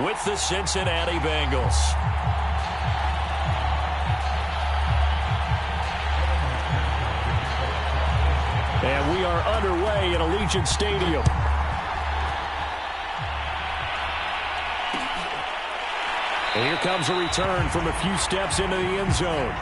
with the Cincinnati Bengals. And we are underway at Allegiant Stadium. And here comes a return from a few steps into the end zone.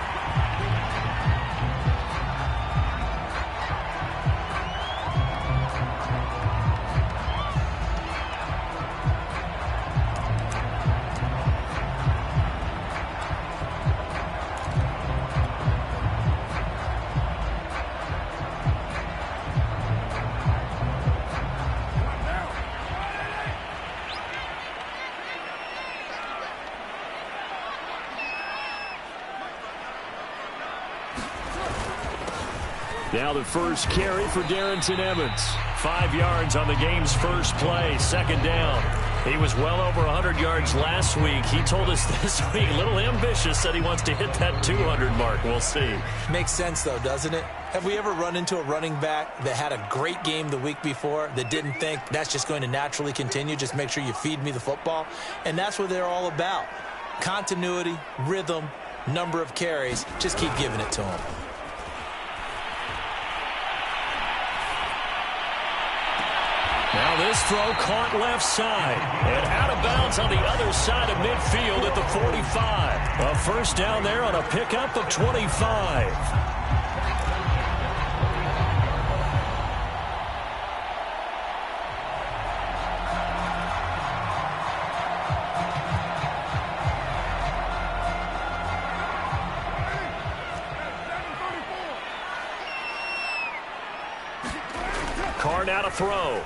Now the first carry for Darrington Evans. 5 yards on the game's first play, second down. He was well over 100 yards last week. He told us this week, a little ambitious, said he wants to hit that 200 mark. We'll see. Makes sense, though, doesn't it? Have we ever run into a running back that had a great game the week before that didn't think that's just going to naturally continue? Just make sure you feed me the football. And that's what they're all about. Continuity, rhythm, number of carries. Just keep giving it to them. Now this throw caught left side and out of bounds on the other side of midfield at the 45. A first down there on a pickup of 25. Carr now to throw.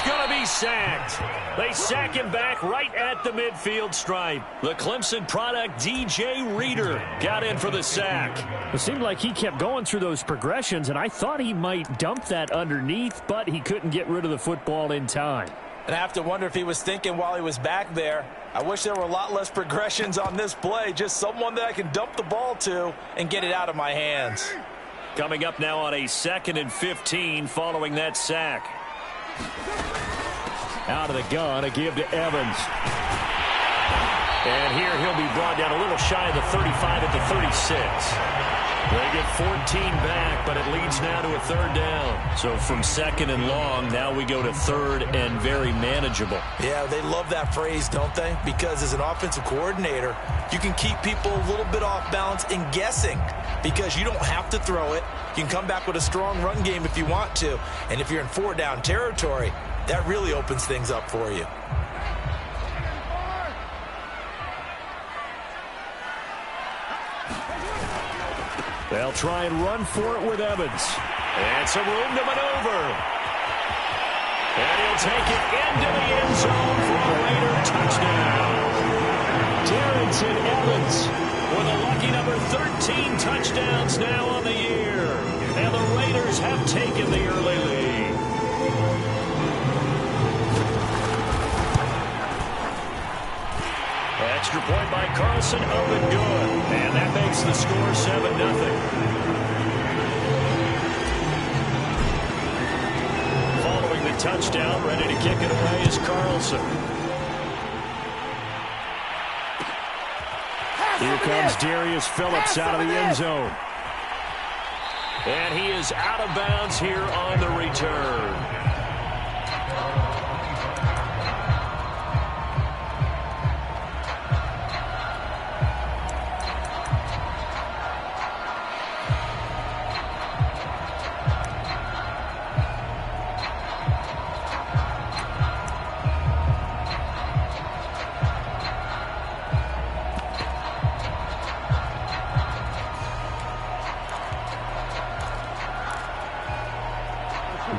Going to be sacked. They sack him back right at the midfield stripe. The Clemson product, DJ Reader, got in for the sack. It seemed like he kept going through those progressions, and I thought he might dump that underneath, but he couldn't get rid of the football in time. And I have to wonder if he was thinking while he was back there, I wish there were a lot less progressions on this play, just someone that I can dump the ball to and get it out of my hands. Coming up now on a 2nd and 15 following that sack. Out of the gun, a give to Evans. And here he'll be brought down a little shy of the 35 at the 36. They get 14 back, but it leads now to a 3rd down. So from 2nd and long, now we go to 3rd and very manageable. Yeah, they love that phrase, don't they? Because as an offensive coordinator, you can keep people a little bit off balance and guessing because you don't have to throw it. You can come back with a strong run game if you want to. And if you're in 4-down territory, that really opens things up for you. They'll try and run for it with Evans. And some room to maneuver. And he'll take it into the end zone for a Raider touchdown. Darrington Evans with a lucky number 13 touchdowns now on the year. And the Raiders have taken the early lead. Extra point by Carlson, up and good. And that makes the score 7-0. Following the touchdown, ready to kick it away is Carlson. Here comes Darius Phillips out of the end zone. And he is out of bounds here on the return.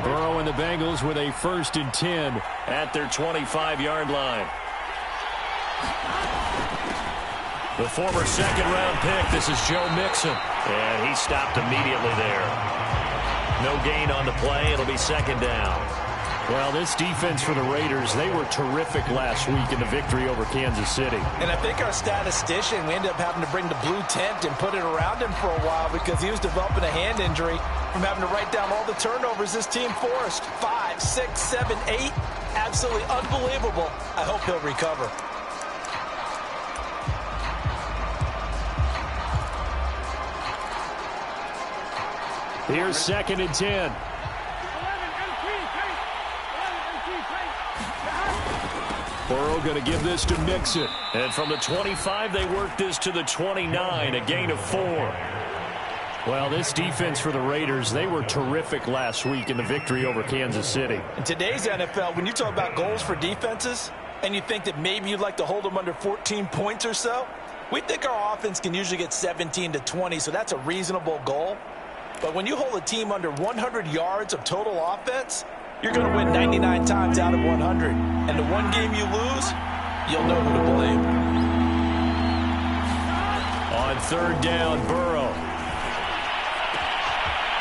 Burrow and the Bengals with a 1st and 10 at their 25-yard line. The former 2nd-round pick, this is Joe Mixon. And he stopped immediately there. No gain on the play. It'll be 2nd down. Well, this defense for the Raiders, they were terrific last week in the victory over Kansas City. And I think our statistician, we ended up having to bring the blue tent and put it around him for a while because he was developing a hand injury from having to write down all the turnovers this team forced. 5, 6, 7, 8. absolutely unbelievable. I hope he'll recover. Here's 2nd and 10. Burrow going to give this to Mixon. And from the 25, they work this to the 29, a gain of 4. Well, this defense for the Raiders, they were terrific last week in the victory over Kansas City. In today's NFL, when you talk about goals for defenses, and you think that maybe you'd like to hold them under 14 points or so, we think our offense can usually get 17 to 20, so that's a reasonable goal. But when you hold a team under 100 yards of total offense, you're going to win 99 times out of 100. And the one game you lose, you'll know who to blame. On 3rd down, Burrow.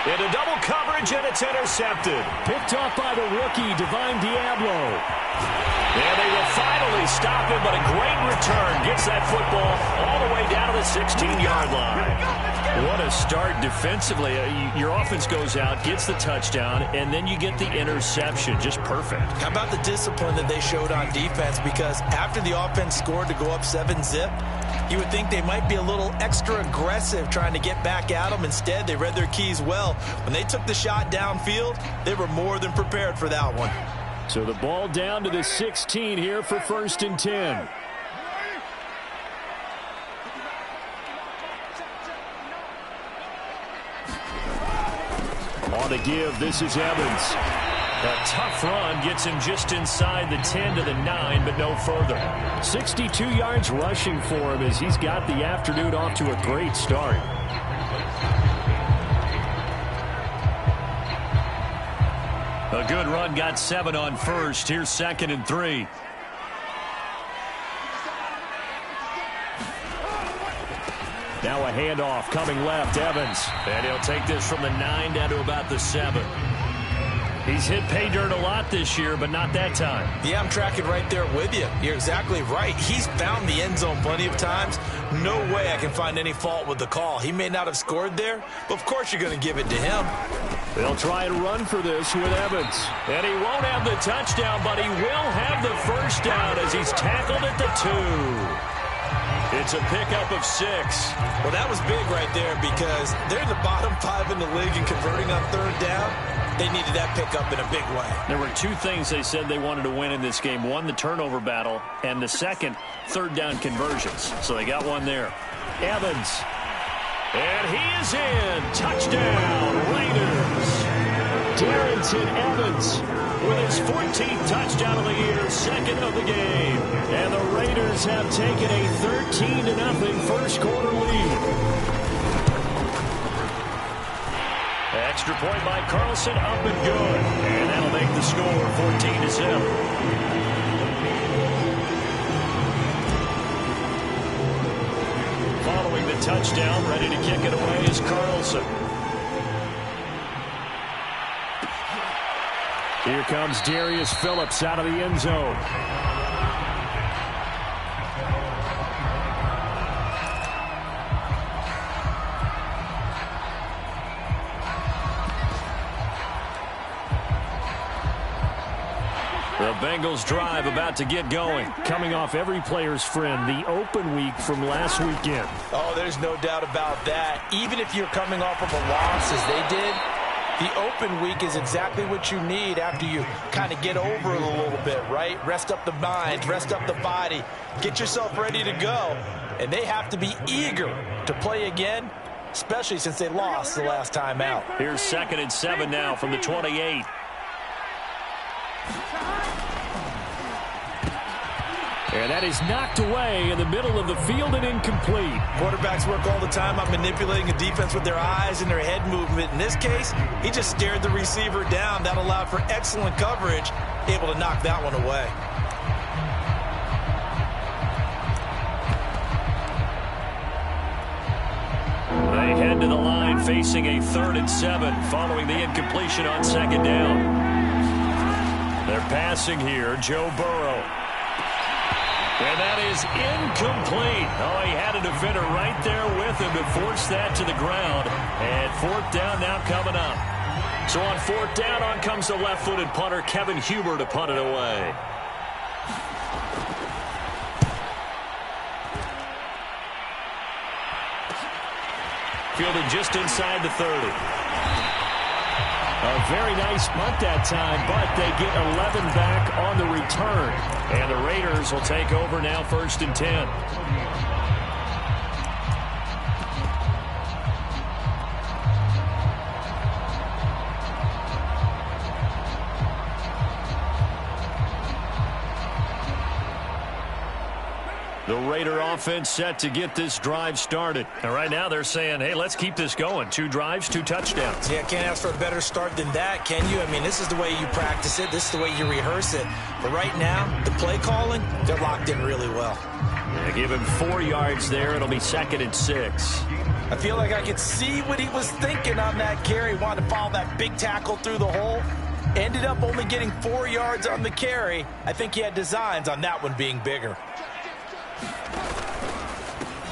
Into double coverage, and it's intercepted. Picked off by the rookie, Dffl. And they will finally stop him, but a great return gets that football all the way down to the 16-yard line. What a start defensively. Your offense goes out, gets the touchdown, and then you get the interception. Just perfect. How about the discipline that they showed on defense? Because after the offense scored to go up 7-zip, you would think they might be a little extra aggressive trying to get back at them. Instead, they read their keys well. When they took the shot downfield, they were more than prepared for that one. So the ball down to the 16 here for 1st and 10. On to give, this is Evans. A tough run gets him just inside the 10 to the 9, but no further. 62 yards rushing for him as he's got the afternoon off to a great start. A good run, got 7 on 1st. Here's 2nd and 3. Now a handoff coming left, Evans. And he'll take this from the 9 down to about the 7. He's hit pay dirt a lot this year, but not that time. Yeah, I'm tracking right there with you. You're exactly right. He's found the end zone plenty of times. No way I can find any fault with the call. He may not have scored there, but of course you're going to give it to him. They'll try and run for this with Evans. And he won't have the touchdown, but he will have the 1st down as he's tackled at the 2. It's a pickup of 6. Well, that was big right there because they're the bottom 5 in the league and converting on 3rd down. They needed that pickup in a big way. There were 2 things they said they wanted to win in this game. One, the turnover battle, and the second, 3rd down conversions. So they got one there. Evans. And he is in. Touchdown, Raiders. Darrington Evans with his 14th touchdown of the year, 2nd of the game. And the Raiders have taken a 13-0 first quarter lead. Extra point by Carlson, up and good. And that'll make the score 14-0. Following the touchdown, ready to kick it away is Carlson. Here comes Darius Phillips out of the end zone. The Bengals drive about to get going. Coming off every player's friend, the open week from last weekend. Oh, there's no doubt about that. Even if you're coming off of a loss as they did, the open week is exactly what you need after you kind of get over it a little bit, right? Rest up the mind, rest up the body, get yourself ready to go. And they have to be eager to play again, especially since they lost the last time out. Here's 2nd and 7 now from the 28. And that is knocked away in the middle of the field and incomplete. Quarterbacks work all the time on manipulating a defense with their eyes and their head movement. In this case, he just stared the receiver down. That allowed for excellent coverage, able to knock that one away. They head to the line facing a 3rd and 7 following the incompletion on 2nd down. They're passing here, Joe Burrow. And that is incomplete. Oh, he had a defender right there with him to force that to the ground. And 4th down now coming up. So on fourth down, on comes the left-footed punter, Kevin Huber, to punt it away. Fielded just inside the 30. A very nice punt that time, but they get 11 back on the return. And the Raiders will take over now, 1st and 10. The Raider offense set to get this drive started. And right now they're saying, hey, let's keep this going. 2 drives, 2 touchdowns. Yeah, can't ask for a better start than that, can you? I mean, this is the way you practice it. This is the way you rehearse it. But right now, the play calling, they're locked in really well. Yeah, give him 4 yards there. It'll be 2nd and 6. I feel like I could see what he was thinking on that carry. Wanted to follow that big tackle through the hole. Ended up only getting 4 yards on the carry. I think he had designs on that one being bigger.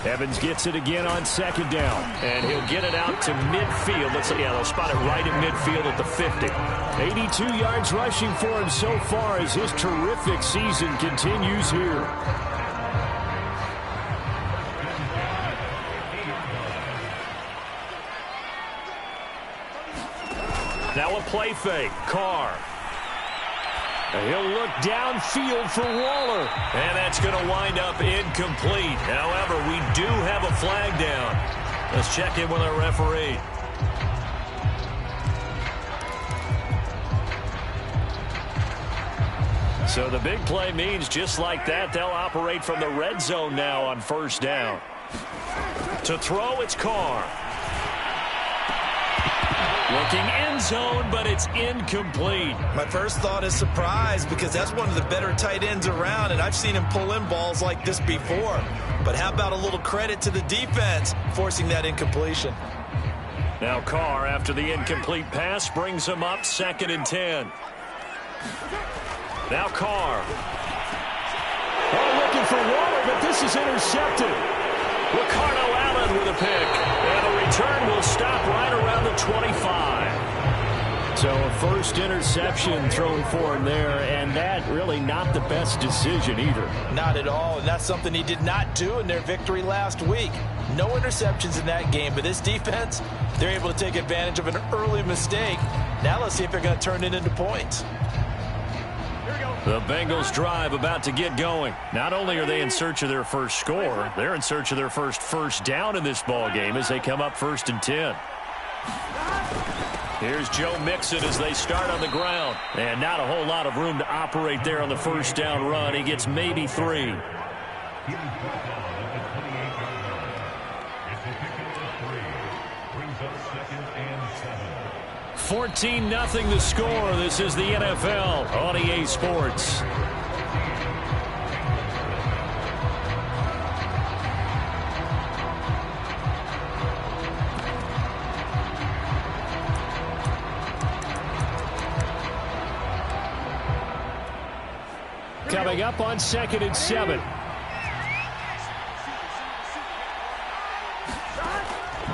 Evans gets it again on 2nd down, and he'll get it out to midfield. Let's see, yeah, they'll spot it right at midfield at the 50. 82 yards rushing for him so far as his terrific season continues here. Now a play fake. Carr. He'll look downfield for Waller. And that's going to wind up incomplete. However, we do have a flag down. Let's check in with our referee. So the big play means just like that, they'll operate from the red zone now on 1st down. To throw, it's Carr. Looking end zone, but it's incomplete. My first thought is surprise because that's one of the better tight ends around, and I've seen him pull in balls like this before. But how about a little credit to the defense forcing that incompletion? Now Carr, after the incomplete pass, brings him up 2nd and 10. Now Carr. Oh, looking for Waller, but this is intercepted. Ricardo Allen with a pick. And the return will stop right around the 25. So a first interception thrown for him there, and that really not the best decision either. Not at all, and that's something he did not do in their victory last week. No interceptions in that game, but this defense, they're able to take advantage of an early mistake. Now let's see if they're going to turn it into points. The Bengals drive about to get going. Not only are they in search of their first score, they're in search of their first down in this ball game as they come up 1st and 10. Here's Joe Mixon as they start on the ground. And not a whole lot of room to operate there on the 1st down run. He gets maybe 3. 14-0 the score. This is the NFL on EA Sports. Coming up on 2nd and 7.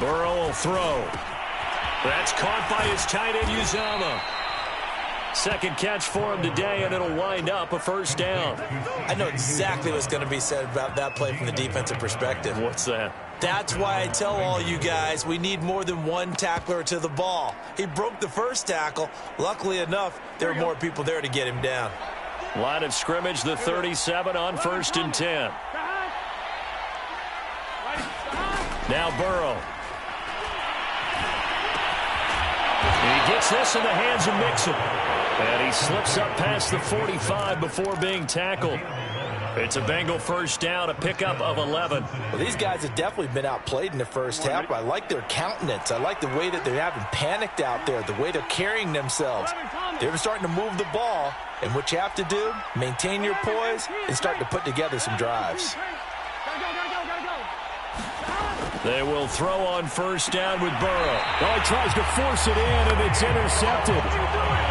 Burrow will throw. That's caught by his tight end, Uzama. Second catch for him today, and it'll wind up a 1st down. I know exactly what's going to be said about that play from the defensive perspective. What's that? That's why I tell all you guys we need more than one tackler to the ball. He broke the first tackle. Luckily enough, there were more people there to get him down. Line of scrimmage, the 37 on 1st and 10. Now Burrow. He gets this in the hands of Mixon. And he slips up past the 45 before being tackled. It's a Bengal 1st down, a pickup of 11. Well, these guys have definitely been outplayed in the first half, but I like their countenance. I like the way that they're having panicked out there, the way they're carrying themselves. They're starting to move the ball, and what you have to do, maintain your poise and start to put together some drives. They will throw on 1st down with Burrow. Oh, he tries to force it in, and it's intercepted.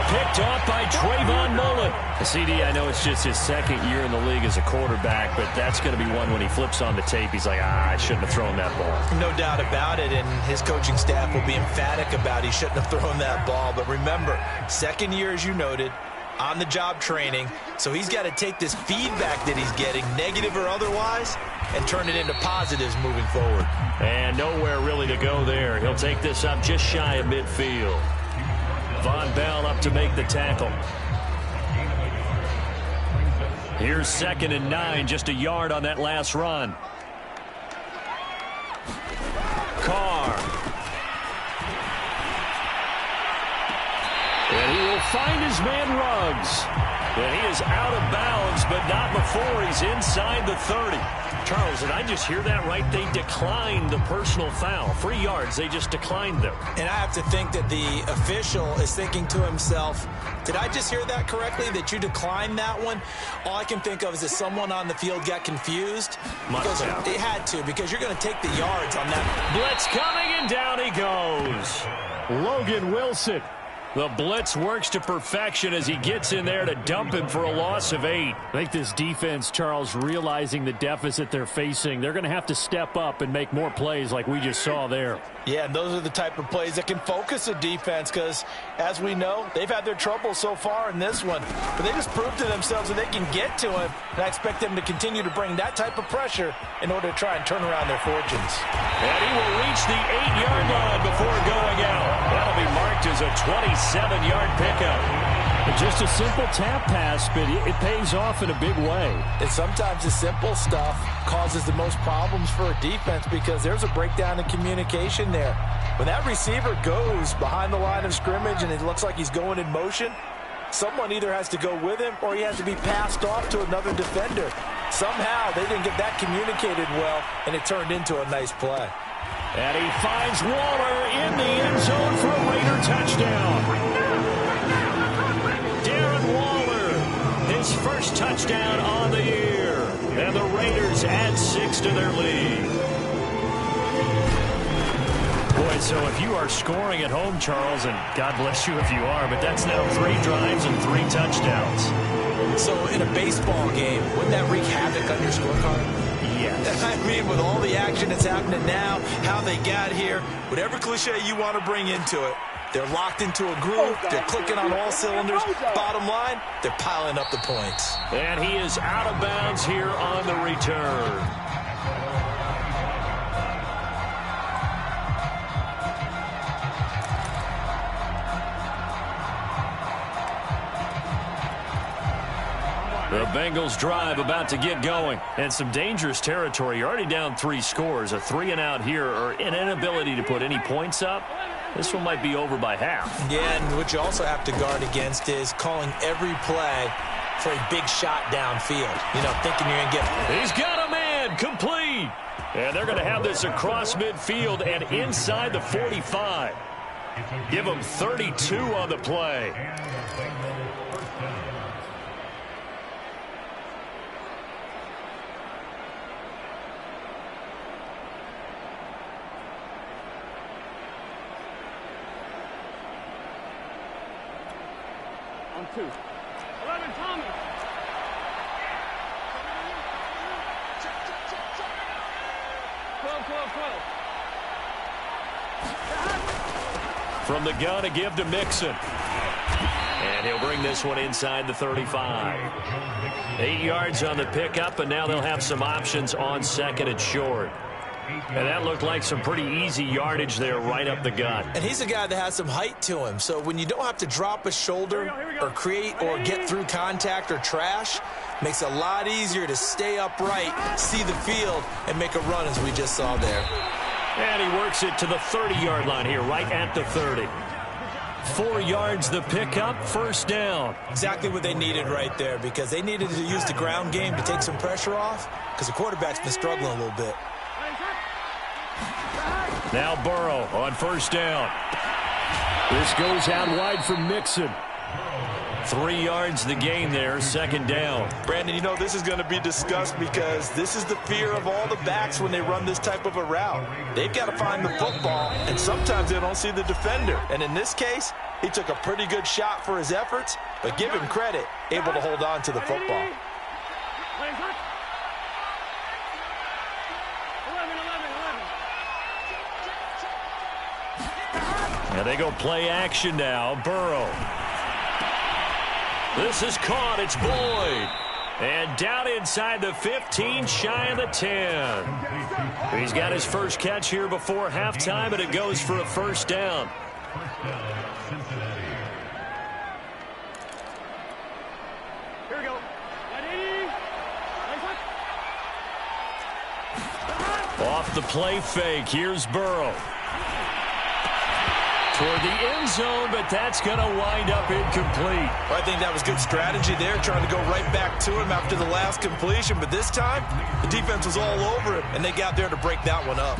picked off by Trayvon Mullen. CD, I know it's just his second year in the league as a quarterback, but that's going to be one when he flips on the tape. He's like, I shouldn't have thrown that ball. No doubt about it, and his coaching staff will be emphatic about he shouldn't have thrown that ball. But remember, second year, as you noted, on-the-job training, so he's got to take this feedback that he's getting, negative or otherwise, and turn it into positives moving forward. And nowhere really to go there. He'll take this up just shy of midfield. Von Bell up to make the tackle. Here's 2nd and 9, just a yard on that last run. Carr. And he will find his man Ruggs. And he is out of bounds, but not before he's inside the 30. Charles, did I just hear that right? They declined the personal foul. 3 yards, they just declined them. And I have to think that the official is thinking to himself, did I just hear that correctly, that you declined that one? All I can think of is that someone on the field got confused. Must have. It had to, because you're going to take the yards on that. Blitz coming, and down he goes. Logan Wilson. The blitz works to perfection as he gets in there to dump him for a loss of 8. I think this defense, Charles, realizing the deficit they're facing, they're going to have to step up and make more plays like we just saw there. Yeah, and those are the type of plays that can focus a defense because, as we know, they've had their trouble so far in this one. But they just proved to themselves that they can get to him, and I expect them to continue to bring that type of pressure in order to try and turn around their fortunes. And he will reach the 8-yard line before going out. That'll be marked as a 27-yard pickup. Just a simple tap pass, but it pays off in a big way. And sometimes the simple stuff causes the most problems for a defense because there's a breakdown in communication there. When that receiver goes behind the line of scrimmage and it looks like he's going in motion, someone either has to go with him or he has to be passed off to another defender. Somehow they didn't get that communicated well, and it turned into a nice play. And he finds Waller in the end zone for a Raider touchdown. His first touchdown on the year. And the Raiders add 6 to their lead. Boy, so if you are scoring at home, Charles, and God bless you if you are, but that's now 3 drives and 3 touchdowns. So in a baseball game, wouldn't that wreak havoc on your scorecard? Yes. I mean, with all the action that's happening now, how they got here, whatever cliche you want to bring into it, they're locked into a groove. They're clicking on all cylinders. Bottom line, they're piling up the points. And he is out of bounds here on the return. The Bengals drive about to get going. And some dangerous territory. You're already down 3 scores. A 3-and-out here, or an inability to put any points up. This one might be over by half. Yeah, and what you also have to guard against is calling every play for a big shot downfield. You know, thinking you're going to get... He's got a man, complete. And they're going to have this across midfield and inside the 45. Give them 32 on the play. On 2. 11, Thomas. From the gun, a give to Mixon. And he'll bring this one inside the 35. 8 yards on the pickup, and now they'll have some options on 2nd and short. And that looked like some pretty easy yardage there right up the gut. And he's a guy that has some height to him. So when you don't have to drop a shoulder or create or get through contact or trash, makes it a lot easier to stay upright, see the field, and make a run as we just saw there. And he works it to the 30-yard line here, right at the 30. 4 yards the pickup, first down. Exactly what they needed right there, because they needed to use the ground game to take some pressure off, because the quarterback's been struggling a little bit. Now Burrow on first down. This goes out wide for Mixon. 3 yards the gain there, second down. Brandon, you know this is going to be discussed because this is the fear of all the backs when they run this type of a route. They've got to find the football, and sometimes they don't see the defender. And in this case, He took a pretty good shot for his efforts, but give him credit, able to hold on to the football. 11. And they go play action now. Burrow. This is caught. It's Boyd. And down inside the 15, shy of the 10. He's got his first catch here before halftime, and it goes for a first down. Here we go. Ready? Off the play fake, here's Burrow. Toward the end zone, but that's going to wind up incomplete. I think that was good strategy there, trying to go right back to him after the last completion. But this time, the defense was all over him, and they got there to break that one up.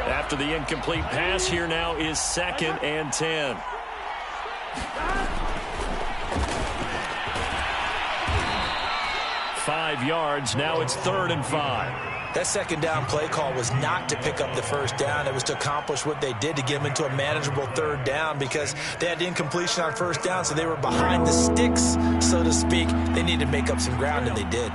After the incomplete pass, here now is 2nd and 10. Five yards. Now it's 3rd and 5. That second down play call was not to pick up the first down. It was to accomplish what they did to get them into a manageable 3rd down because they had the incompletion on 1st down, so they were behind the sticks, so to speak. They needed to make up some ground, and they did.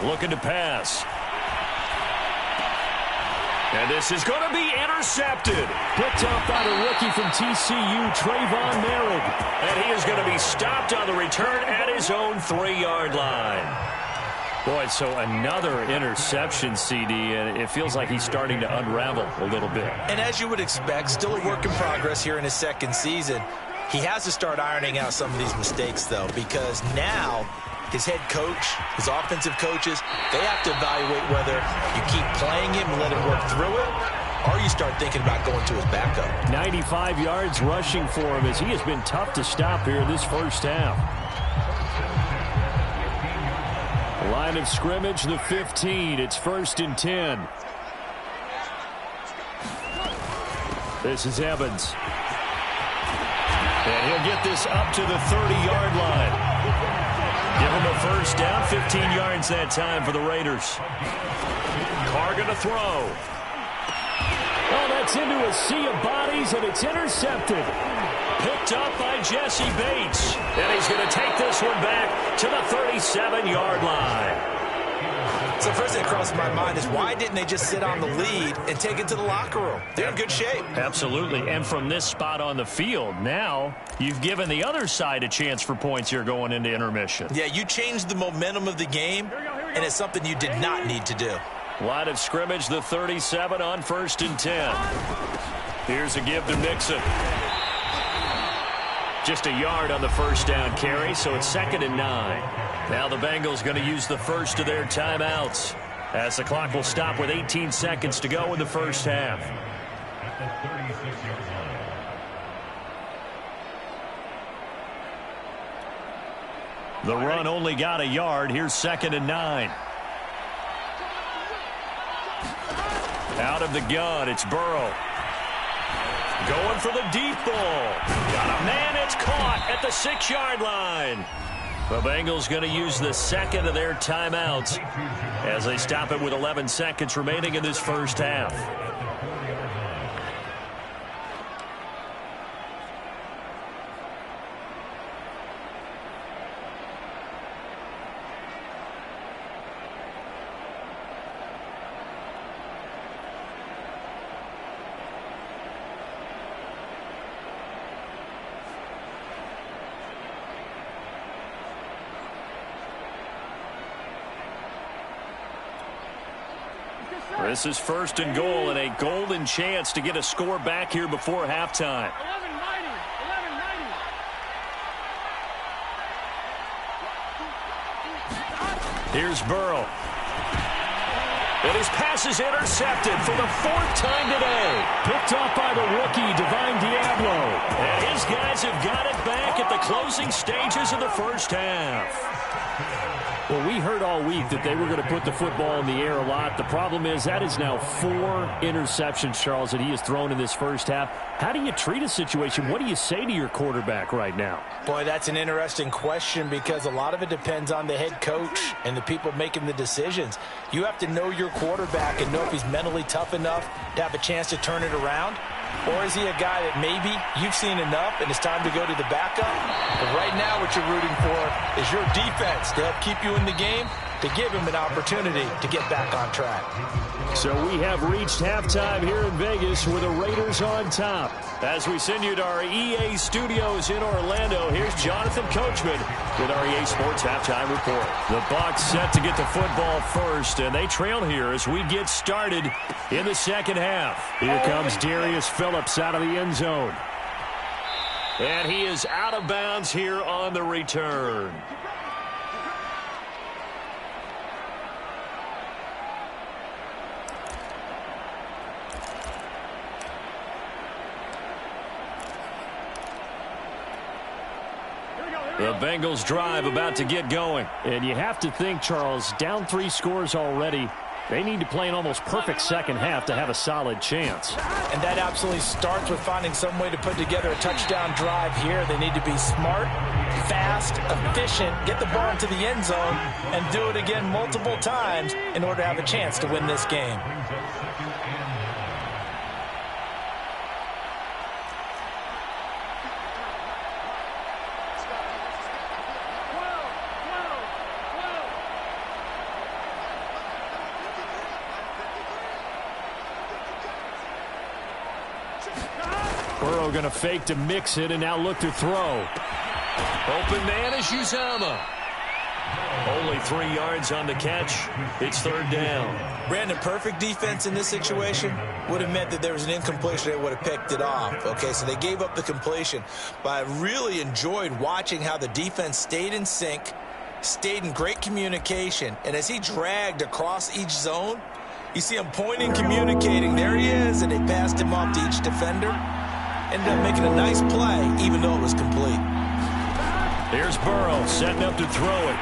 Looking to pass. And this is going to be intercepted. Picked off by the rookie from TCU, Trayvon Merritt. And he is going to be stopped on the return at his own 3-yard line. Boy, so another interception, CD, and it feels like he's starting to unravel a little bit. And as you would expect, still a work in progress here in his 2nd season. He has to start ironing out some of these mistakes, though, because now his head coach, his offensive coaches, they have to evaluate whether you keep playing him and let him work through it, or you start thinking about going to his backup. 95 yards rushing for him as he has been tough to stop here this first half. Line of scrimmage, the 15. It's 1st and 10. This is Evans. And he'll get this up to the 30-yard line. Give him a first down, 15 yards that time for the Raiders. Carr going to throw. Oh, that's into a sea of bodies, and it's intercepted. Picked up by Jesse Bates. And he's going to take this one back to the 37-yard line. So first thing that crosses my mind is why didn't they just sit on the lead and take it to the locker room? They're in good shape. Absolutely. And from this spot on the field, now you've given the other side a chance for points here going into intermission. Yeah, you changed the momentum of the game, and it's something you did not need to do. Line of scrimmage, the 37 on 1st and 10. Here's a give to Mixon. Just a yard on the first down carry, so it's 2nd and 9. Now the Bengals going to use the first of their timeouts as the clock will stop with 18 seconds to go in the first half. The run only got a yard. Here's 2nd and 9. Out of the gun, it's Burrow. Going for the deep ball. Got a man, it's caught at the 6-yard line. The Bengals going to use the second of their timeouts as they stop it with 11 seconds remaining in this first half. This is 1st and goal and a golden chance to get a score back here before halftime. 11-90. Here's Burrow. And his pass is intercepted for the 4th time today. Picked off by the rookie, Dffl. And his guys have got it back at the closing stages of the first half. Well, we heard all week that they were going to put the football in the air a lot. The problem is that is now 4 interceptions, Charles, that he has thrown in this first half. How do you treat a situation? What do you say to your quarterback right now? Boy, that's an interesting question because a lot of it depends on the head coach and the people making the decisions. You have to know your quarterback and know if he's mentally tough enough to have a chance to turn it around. Or is he a guy that maybe you've seen enough and it's time to go to the backup? But right now what you're rooting for is your defense to help keep you in the game, to give him an opportunity to get back on track. So we have reached halftime here in Vegas with the Raiders on top. As we send you to our EA studios in Orlando, here's Jonathan Coachman with our EA Sports Halftime Report. The Bucs set to get the football first, and they trail here as we get started in the second half. Here comes Darius Phillips out of the end zone. And he is out of bounds here on the return. The Bengals drive about to get going. And you have to think, Charles, down 3 scores already. They need to play an almost perfect second half to have a solid chance. And that absolutely starts with finding some way to put together a touchdown drive here. They need to be smart, fast, efficient, get the ball into the end zone, and do it again multiple times in order to have a chance to win this game. Burrow going to fake to mix it and now look to throw. Open man is Uzama. Only 3 yards on the catch. It's third down. Brandon, perfect defense in this situation would have meant that there was an incompletion. They would have picked it off. Okay, so they gave up the completion. But I really enjoyed watching how the defense stayed in sync, stayed in great communication. And as he dragged across each zone, you see him pointing, communicating. There he is, and they passed him off to each defender. Ended up making a nice play, even though it was complete. Here's Burrow setting up to throw it.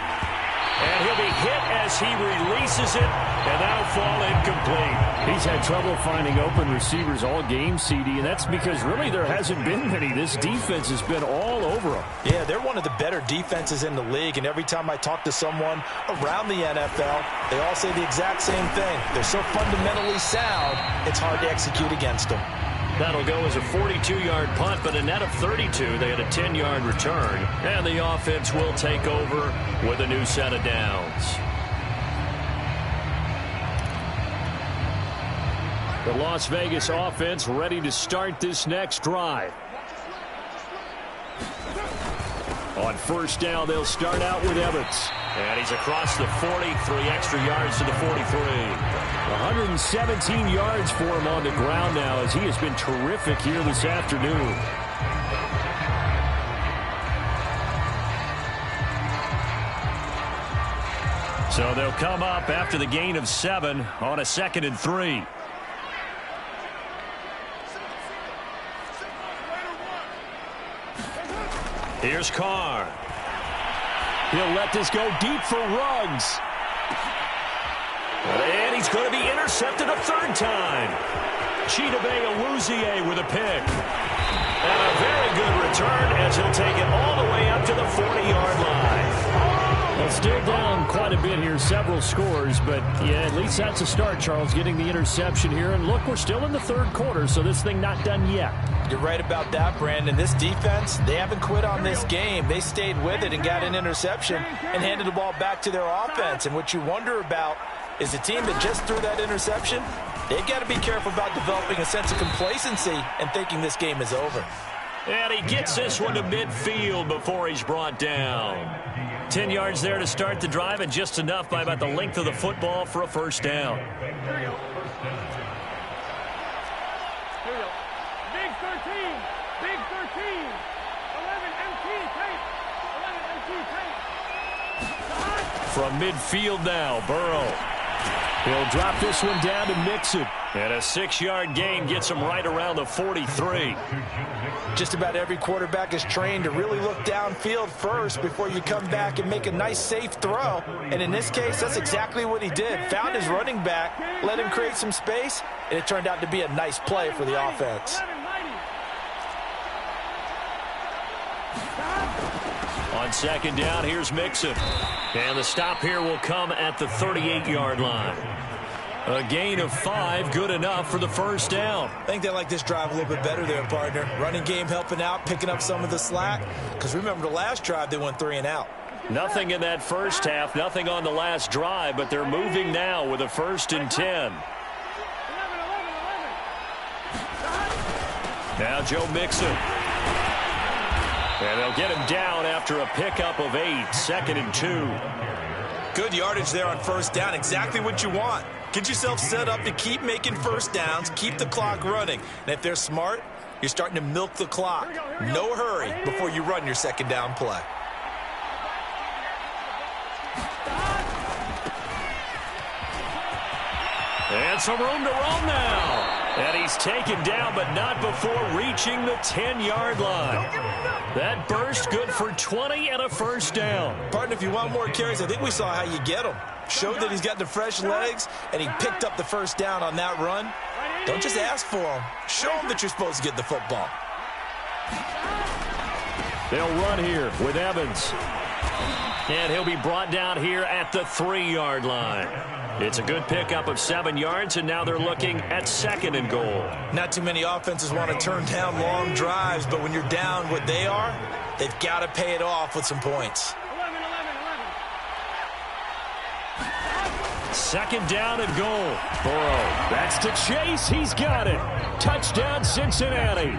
And he'll be hit as he releases it, and that'll fall incomplete. He's had trouble finding open receivers all game, CD, and that's because really there hasn't been many. This defense has been all over them. Yeah, they're one of the better defenses in the league, and every time I talk to someone around the NFL, they all say the exact same thing. They're so fundamentally sound, it's hard to execute against them. That'll go as a 42-yard punt, but a net of 32. They had a 10-yard return, and the offense will take over with a new set of downs. The Las Vegas offense ready to start this next drive. On first down, they'll start out with Evans. And he's across the 40, 3 extra yards to the 43. 117 yards for him on the ground now as he has been terrific here this afternoon. So they'll come up after the gain of 7 on a 2nd and 3. Here's Carr. He'll let this go deep for Ruggs. And he's going to be intercepted a 3rd time. Chidobe Awuzie with a pick. And a very good return as he'll take it all the way up to the 40-yard line. Well, still down quite a bit here, several scores, but yeah, at least that's a start, Charles, getting the interception here. And look, we're still in the 3rd quarter, so this thing not done yet. You're right about that, Brandon. This defense, they haven't quit on this game. They stayed with it and got an interception and handed the ball back to their offense. And what you wonder about is the team that just threw that interception, they've got to be careful about developing a sense of complacency and thinking this game is over. And he gets this one to midfield before he's brought down. 10 yards there to start the drive, and just enough by about the length of the football for a first down. Here we go. Big 13. Big 13. 11 MT tape. 11 MT tape. From midfield now, Burrow. He'll drop this one down to Mixon. And a 6-yard gain gets him right around the 43. Just about every quarterback is trained to really look downfield first before you come back and make a nice, safe throw. And in this case, that's exactly what he did. Found his running back, let him create some space, and it turned out to be a nice play for the offense. On second down, here's Mixon. And the stop here will come at the 38-yard line. A gain of 5, good enough for the first down. I think they like this drive a little bit better there, partner. Running game helping out, picking up some of the slack. Because remember the last drive, they went 3 and out. Nothing in that first half, nothing on the last drive, but they're moving now with a 1st and 10. Now Joe Mixon. And they'll get him down after a pickup of 8, 2nd and 2. Good yardage there on first down, exactly what you want. Get yourself set up to keep making first downs, keep the clock running. And if they're smart, you're starting to milk the clock. No hurry before you run your second down play. And some room to roam now. And he's taken down, but not before reaching the 10-yard line. That burst good for 20 and a first down. Partner, if you want more carries, I think we saw how you get them. Showed that he's got the fresh legs, and he picked up the first down on that run. Don't just ask for him. Show him that you're supposed to get the football. They'll run here with Evans. And he'll be brought down here at the 3-yard line. It's a good pickup of 7 yards, and now they're looking at 2nd and goal. Not too many offenses want to turn down long drives, but when you're down what they are, they've got to pay it off with some points. 2nd down and goal. Burrow. That's to Chase. He's got it. Touchdown, Cincinnati.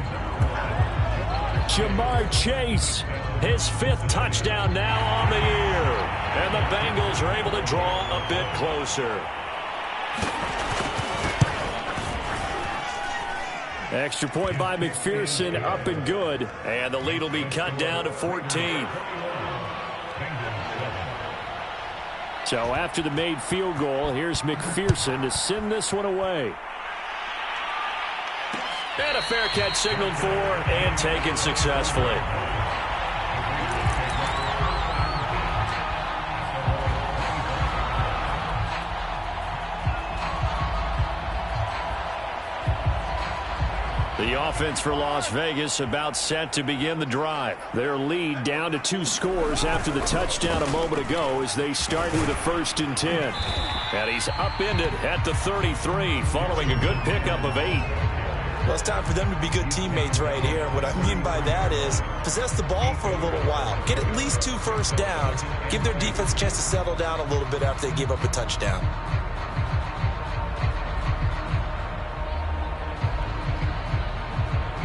Jamar Chase. His 5th touchdown now on the year. And the Bengals are able to draw a bit closer. Extra point by McPherson, up and good. And the lead will be cut down to 14. So after the made field goal, here's McPherson to send this one away. And a fair catch signaled for and taken successfully. The offense for Las Vegas about set to begin the drive. Their lead down to 2 scores after the touchdown a moment ago as they start with a 1st and 10. And he's upended at the 33 following a good pickup of 8. Well, it's time for them to be good teammates right here. What I mean by that is possess the ball for a little while. Get at least 2 first downs. Give their defense a chance to settle down a little bit after they give up a touchdown.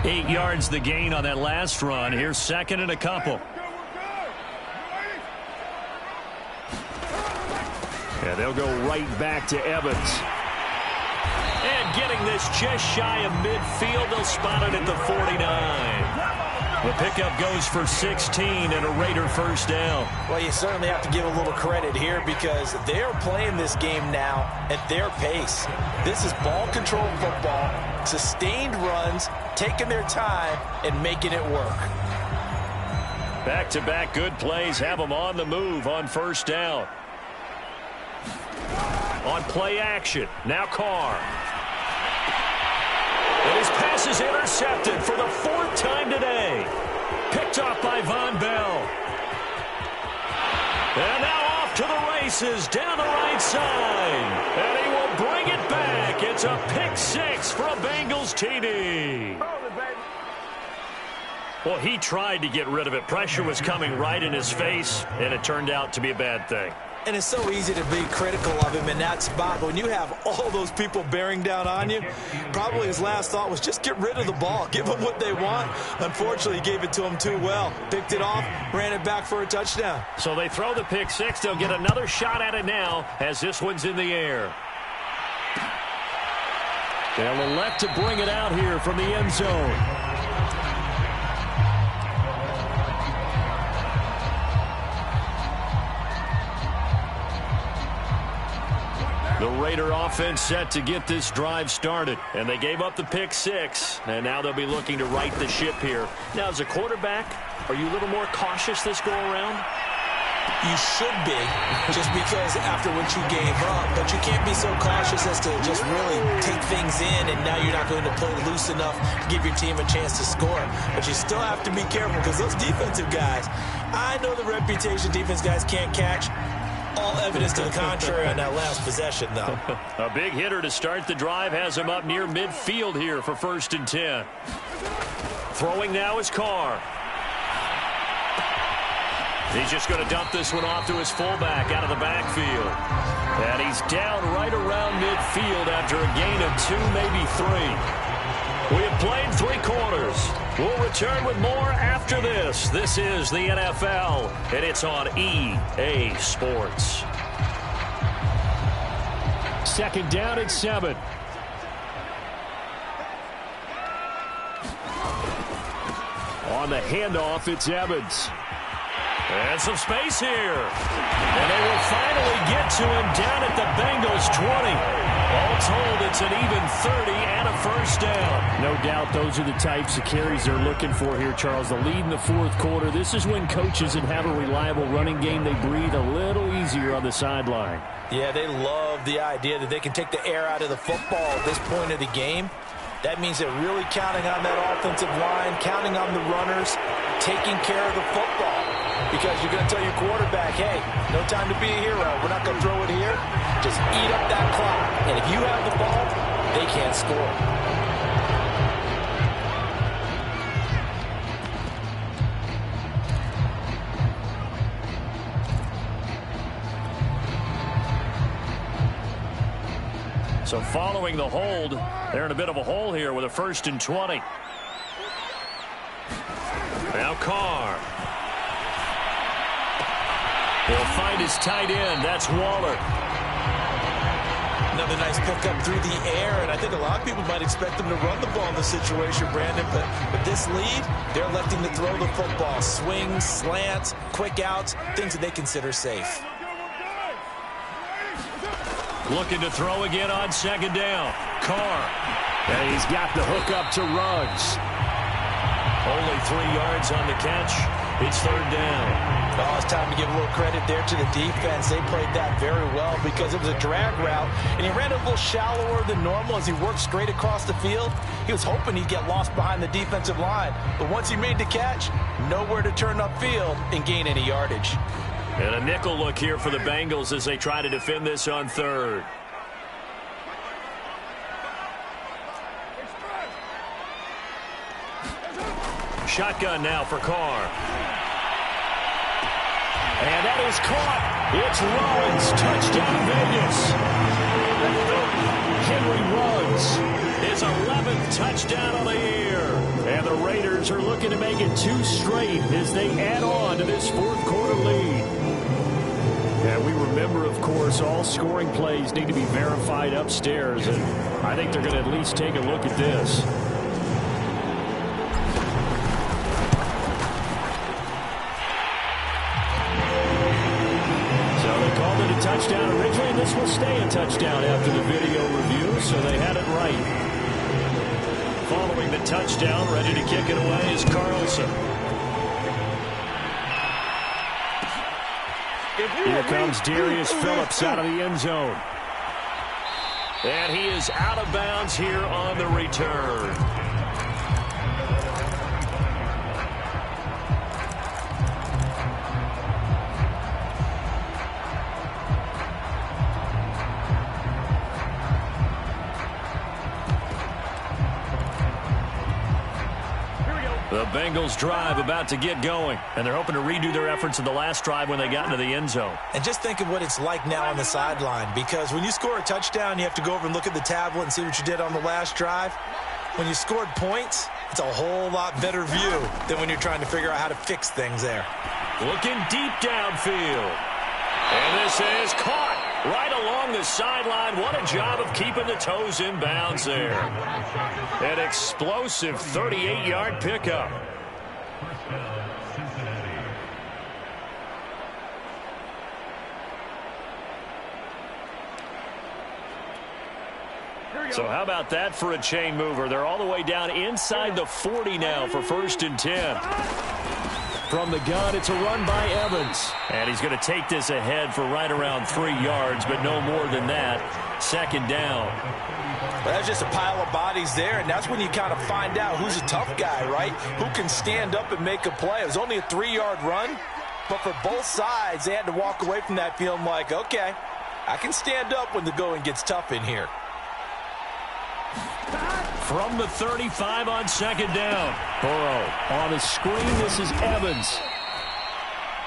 Eight yards the gain on that last run. Here's 2nd and a couple. And they'll go right back to Evans. And getting this just shy of midfield, they'll spot it at the 49. The pickup goes for 16 and a Raider first down. Well, you certainly have to give a little credit here because they're playing this game now at their pace. This is ball control football, sustained runs, taking their time and making it work. Back-to-back good plays have them on the move on first down. On play action, now Carr. And his pass is intercepted for the 4th time today. Picked off by Von Bell. And now off to the races down the right side. And he will bring it back. It's a pick 6 for a Bengals TD. Well, he tried to get rid of it. Pressure was coming right in his face, and it turned out to be a bad thing. And it's so easy to be critical of him in that spot. But when you have all those people bearing down on you, probably his last thought was just get rid of the ball. Give them what they want. Unfortunately, he gave it to them too well. Picked it off, ran it back for a touchdown. So they throw the pick 6. They'll get another shot at it now as this one's in the air. They'll elect to bring it out here from the end zone. The Raider offense set to get this drive started. And they gave up the pick 6. And now they'll be looking to right the ship here. Now, as a quarterback, are you a little more cautious this go-around? You should be, just because after what you gave up. But you can't be so cautious as to just really take things in, and now you're not going to play loose enough to give your team a chance to score. But you still have to be careful, because those defensive guys, I know the reputation defense guys can't catch. All evidence to the contrary on that last possession, though. A big hitter to start the drive has him up near midfield here for 1st and 10. Throwing now is Carr. He's just going to dump this one off to his fullback out of the backfield. And he's down right around midfield after a gain of 2, maybe 3. We have played 3 quarters. We'll return with more after this. This is the NFL, and it's on EA Sports. 2nd down at 7. On the handoff, it's Evans. And some space here. And they will finally get to him down at the Bengals 20. All told, it's an even 30 and a 1st down. No doubt those are the types of carries they're looking for here, Charles. The lead in the 4th quarter. This is when coaches that have a reliable running game, they breathe a little easier on the sideline. Yeah, they love the idea that they can take the air out of the football at this point of the game. That means they're really counting on that offensive line, counting on the runners, taking care of the football. Because you're going to tell your quarterback, hey, no time to be a hero. We're not going to throw it here. Just eat up that clock. And if you have the ball, they can't score. So following the hold, they're in a bit of a hole here with a 1st and 20. Now Carr. He'll find his tight end. That's Waller. Another nice pickup through the air, and I think a lot of people might expect them to run the ball in this situation, Brandon, but with this lead, they're electing to throw the football. Swings, slants, quick outs, things that they consider safe. Looking to throw again on 2nd down. Carr. And he's got the hook up to Ruggs. Only 3 yards on the catch. It's 3rd down. Oh, it's time to give a little credit there to the defense. They played that very well because it was a drag route, and he ran a little shallower than normal as he worked straight across the field. He was hoping he'd get lost behind the defensive line, but once he made the catch, nowhere to turn upfield and gain any yardage. And a nickel look here for the Bengals as they try to defend this on 3rd. Shotgun now for Carr. And that is caught. It's Rollins. Touchdown, Vegas. Henry Ruggs, his 11th touchdown on the year. And the Raiders are looking to make it 2 straight as they add on to this 4th quarter lead. And we remember, of course, all scoring plays need to be verified upstairs. And I think they're going to at least take a look at this. Touchdown originally, and this will stay a touchdown after the video review, so they had it right. Following the touchdown, ready to kick it away is Carlson. Here comes Darius Phillips out of the end zone. And he is out of bounds here on the return. The Bengals drive about to get going, and they're hoping to redo their efforts in the last drive when they got into the end zone. And just think of what it's like now on the sideline, because when you score a touchdown, you have to go over and look at the tablet and see what you did on the last drive. When you scored points, it's a whole lot better view than when you're trying to figure out how to fix things there. Looking deep downfield. And this is caught right along the sideline. What a job of keeping the toes in bounds there. An explosive 38-yard pickup. So how about that for a chain mover? They're all the way down inside the 40 now for 1st and 10. From the gun, it's a run by Evans. And he's going to take this ahead for right around 3 yards, but no more than that. 2nd down. Well, that's just a pile of bodies there, and that's when you kind of find out who's a tough guy, right? Who can stand up and make a play. It was only a 3-yard run, but for both sides, they had to walk away from that feeling like, okay, I can stand up when the going gets tough in here. From the 35 on 2nd down. Burrow on the screen. This is Evans.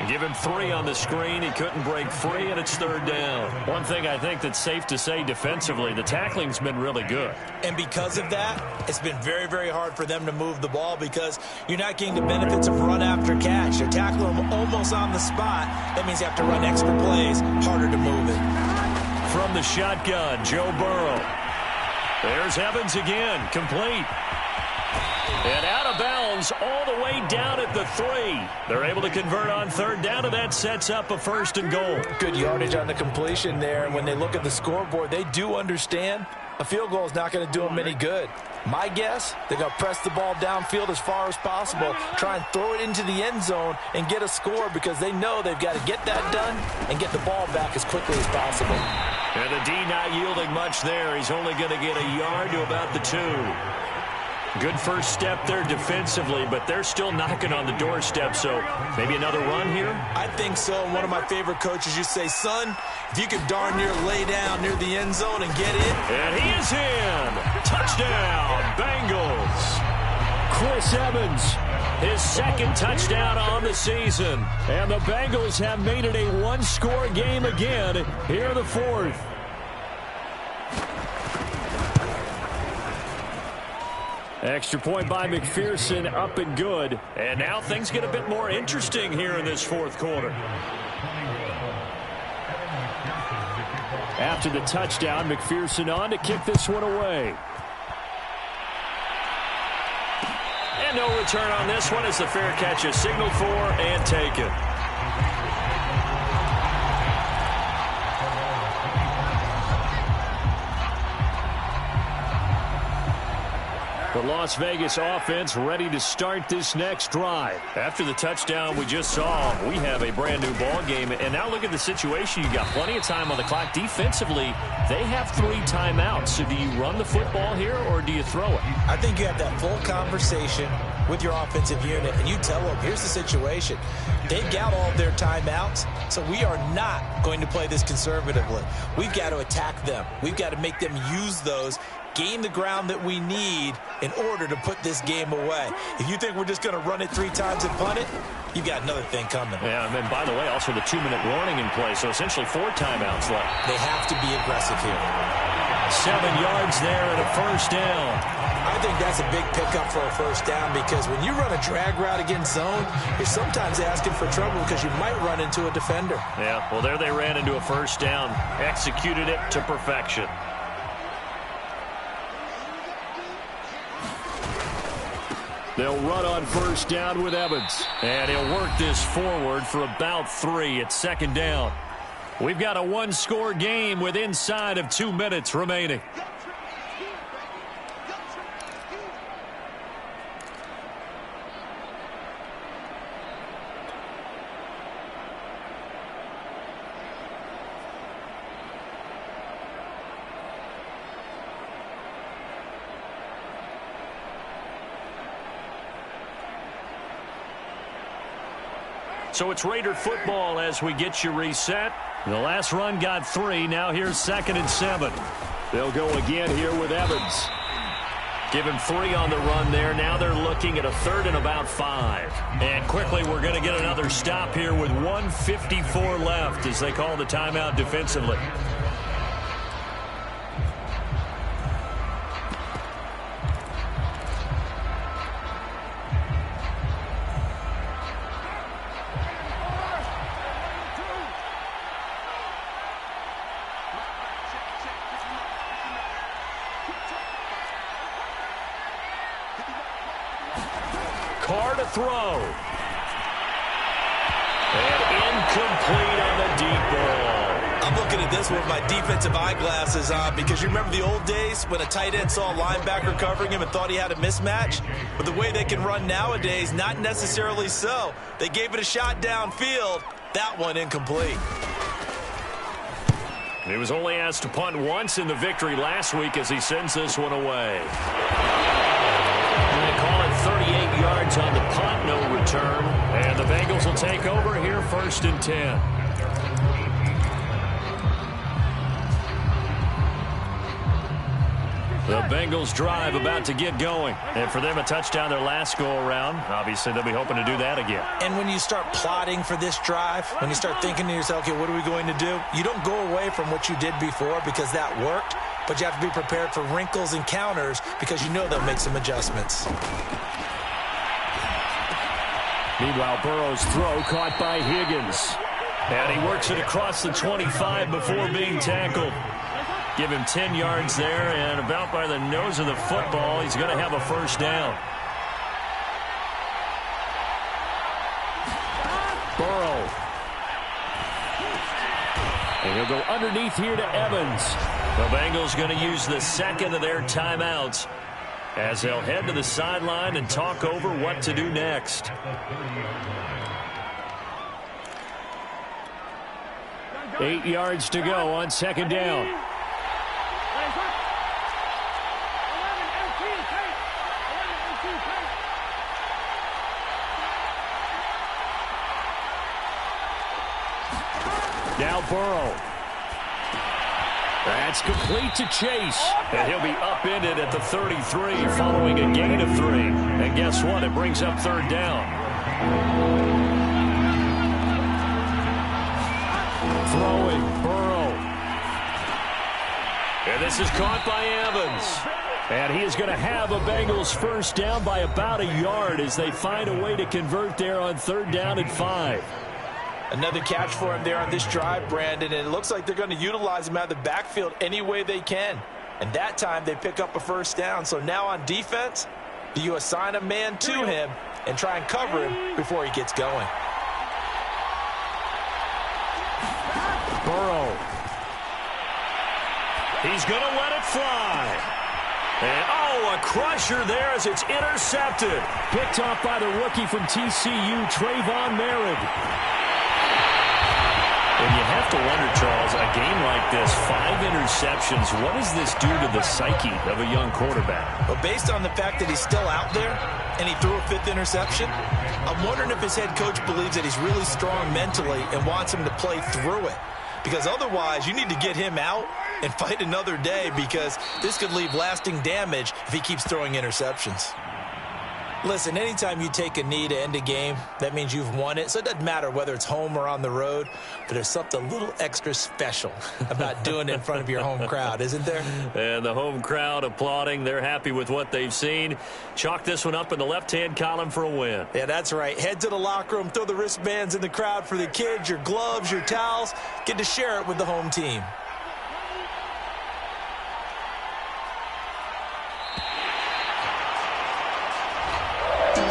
Give him 3 on the screen. He couldn't break free, and it's 3rd down. One thing I think that's safe to say defensively, the tackling's been really good. And because of that, it's been very, very hard for them to move the ball because you're not getting the benefits of run after catch. They're tackling them almost on the spot. That means you have to run extra plays, harder to move it. From the shotgun, Joe Burrow. There's Evans again, complete. And out of bounds all the way down at the 3. They're able to convert on 3rd down, and that sets up a 1st and goal. Good yardage on the completion there. And when they look at the scoreboard, they do understand a field goal is not going to do them any good. My guess, they're going to press the ball downfield as far as possible, try and throw it into the end zone and get a score because they know they've got to get that done and get the ball back as quickly as possible. And the D not yielding much there. He's only going to get a yard to about the 2. Good first step there defensively, but they're still knocking on the doorstep, so maybe another run here? I think so. One of my favorite coaches used to say, son, if you can darn near lay down near the end zone and get in. And he is in. Touchdown, Bengals. Chris Evans, his 2nd touchdown on the season. And the Bengals have made it a 1-score game again here in the 4th. Extra point by McPherson, up and good. And now things get a bit more interesting here in this 4th quarter. After the touchdown, McPherson on to kick this one away. And no return on this one as the fair catch is signaled for and taken. The Las Vegas offense ready to start this next drive. After the touchdown we just saw, we have a brand new ball game. And now look at the situation. You got plenty of time on the clock. Defensively, they have 3 timeouts. So do you run the football here or do you throw it? I think you have that full conversation with your offensive unit, and you tell them, here's the situation. They've got all of their timeouts, so we are not going to play this conservatively. We've got to attack them. We've got to make them use those, gain the ground that we need in order to put this game away. If you think we're just going to run it 3 times and punt it, you've got another thing coming. Yeah, and then, by the way, also the 2-minute warning in play, so essentially 4 timeouts left. They have to be aggressive here. 7 yards there and a 1st down. I think that's a big pickup for a 1st down because when you run a drag route against zone, you're sometimes asking for trouble because you might run into a defender. Yeah, well, there they ran into a 1st down, executed it to perfection. They'll run on 1st down with Evans. And he'll work this forward for about 3 at 2nd down. We've got a 1-score game with inside of 2 minutes remaining. So it's Raider football as we get you reset. The last run got 3. Now here's 2nd and 7. They'll go again here with Evans. Give him 3 on the run there. Now they're looking at a 3rd and about 5. And quickly we're going to get another stop here with 1:54 left as they call the timeout defensively. Carr to throw. And incomplete on the deep ball. I'm looking at this one with my defensive eyeglasses on, because you remember the old days when a tight end saw a linebacker covering him and thought he had a mismatch? But the way they can run nowadays, not necessarily so. They gave it a shot downfield. That one incomplete. He was only asked to punt once in the victory last week as he sends this one away. They call it 38 yards on the punt, no return. And the Bengals will take over here, 1st and 10. The Bengals drive about to get going. And for them, a touchdown their last go-around. Obviously, they'll be hoping to do that again. And when you start plotting for this drive, when you start thinking to yourself, okay, what are we going to do? You don't go away from what you did before because that worked, but you have to be prepared for wrinkles and counters because you know they'll make some adjustments. Meanwhile, Burrow's throw caught by Higgins. And he works it across the 25 before being tackled. Give him 10 yards there, and about by the nose of the football, he's going to have a 1st down. Burrow. And he'll go underneath here to Evans. The Bengals going to use the 2nd of their timeouts as they'll head to the sideline and talk over what to do next. Eight yards to go on 2nd down. Now Burrow. That's complete to Chase. And he'll be upended at the 33 following a gain of 3. And guess what? It brings up 3rd down. Throwing, Burrow. And this is caught by Evans. And he is going to have a Bengals 1st down by about a yard as they find a way to convert there on 3rd down and 5. Another catch for him there on this drive, Brandon, and it looks like they're going to utilize him out of the backfield any way they can. And that time they pick up a 1st down. So now on defense, do you assign a man to him and try and cover him before he gets going? Burrow. He's going to let it fly. And, a crusher there as it's intercepted. Picked off by the rookie from TCU, Trayvon Merritt. And you have to wonder, Charles, a game like this, 5 interceptions, what does this do to the psyche of a young quarterback? Well, based on the fact that he's still out there and he threw a 5th interception, I'm wondering if his head coach believes that he's really strong mentally and wants him to play through it. Because otherwise, you need to get him out and fight another day, because this could leave lasting damage if he keeps throwing interceptions. Listen, anytime you take a knee to end a game, that means you've won it. So it doesn't matter whether it's home or on the road, but there's something a little extra special about doing it in front of your home crowd, isn't there? And the home crowd applauding. They're happy with what they've seen. Chalk this one up in the left-hand column for a win. Yeah, that's right. Head to the locker room, throw the wristbands in the crowd for the kids, your gloves, your towels. Get to share it with the home team.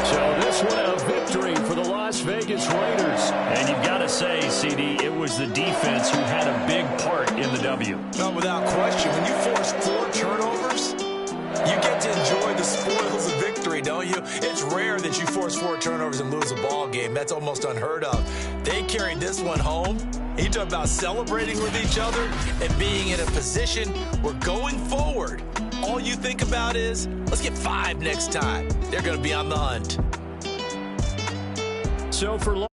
So this one a victory for the Las Vegas Raiders. And you've got to say, CD, it was the defense who had a big part in the W. No, without question. When you force 4 turnovers, you get to enjoy the spoils of victory, don't you? It's rare that you force 4 turnovers and lose a ball game. That's almost unheard of. They carried this one home. You talk about celebrating with each other and being in a position where going forward, all you think about is, let's get 5 next time. They're going to be on the hunt. So for